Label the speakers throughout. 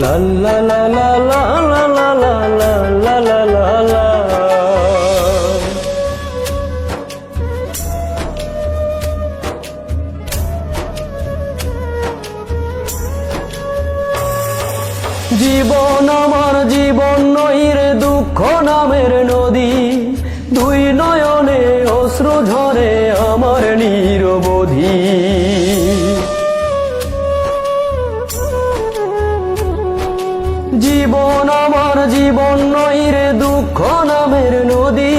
Speaker 1: লা লা লা লা লা লা লা লা লা লা লা লা। জীবন আমার জীবন নই রে দুঃখ নামের নদী, দুই নয়নে অশ্রু ঝরে আমার নিরবধি। জীবন আমার জীবন নই রে দুঃখ নামের নদী,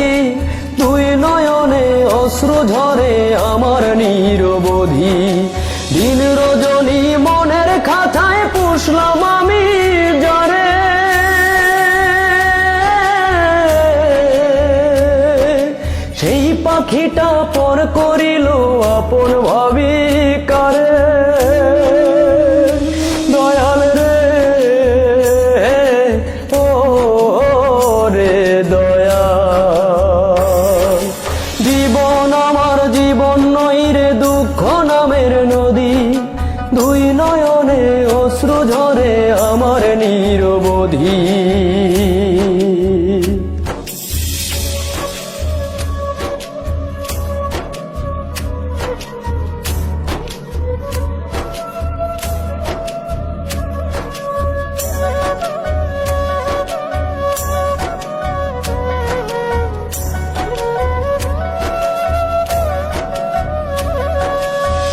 Speaker 1: দুই নয়নে অশ্রু ঝরে আমার নিরবধি। দিন রজনী মনের খাতায় পুষলাম আমি যারে, সেই পাখিটা পর করিল আপন ভাবি কারে। দয়াল রে ও রে দয়াল, জীবন আমার জীবন নই রে দুঃখ নামের নদী, দুই নয়নে অশ্রু ঝরে আমার নিরবধি।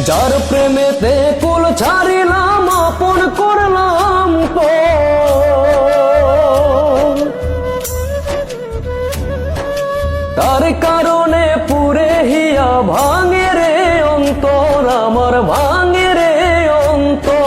Speaker 1: যার প্রেমেতে কুল ছাড়িলাম আপন করলাম পর, তার কারণে পুরে হিয়া ভাঙে রে অন্তর আমার, ভাঙে রে অন্তর।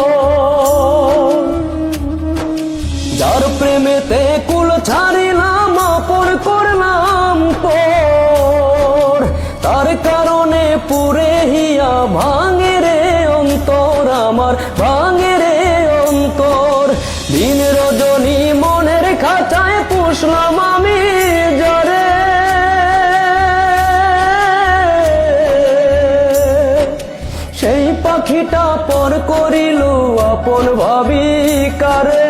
Speaker 1: যার প্রেমেতে কুল ছাড়িলাম আপন করলাম পর, তার কারণে পুরে হিয়া ভাঙে রে অন্তর আমার, ভাঙে রে অন্তর। দিন রজনী মনের খাঁচায় পুষলাম আমি যারে, সেই পাখিটা পর করিল আপন ভাবি কারে।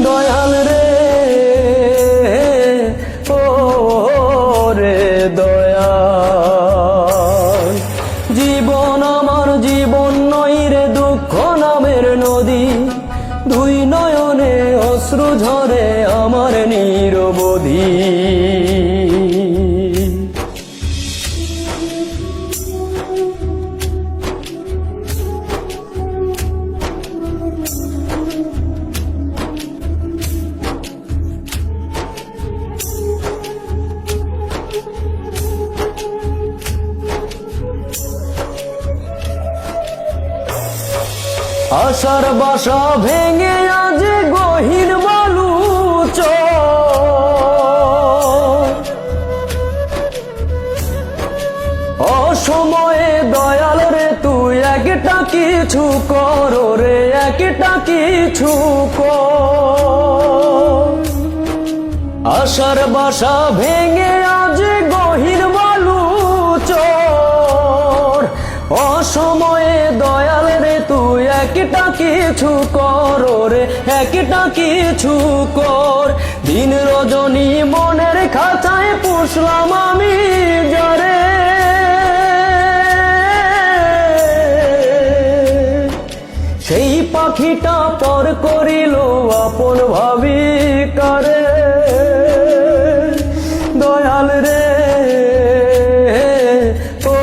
Speaker 1: দয়াল রে ও রে দয়াল, জীবন আমার জীবন নই রে দুঃখ নামের নদী, দুই নয়নে অশ্রু ঝরে আমার নিরবধি। আশার বাসা ভেঙে আজ গহীন বালু চর, অসময়ে দয়াল রে তুই একটা কিছু কর রে, একটা কিছু কর। আশার বাসা ভেঙে আজ গহীন বালু চর, অসময়ে দয়াল রে তুই একটা কিছু কর রে, একটা কিছু কর। দিন রজনী মনের খাঁচায় পুষলাম আমি যারে, সেই পাখিটা পর করিল আপন ভাবি কারে। দয়াল রে ও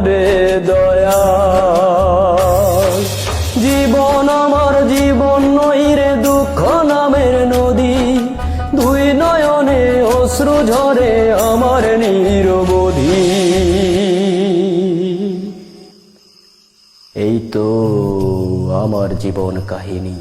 Speaker 1: রে দয়াল, জীবন আমার জীবন নই রে দুঃখ নামের নদী, দুই নয়নে অশ্রু ঝরে আমার নিরবধি। এই তো আমার জীবন কাহিনী।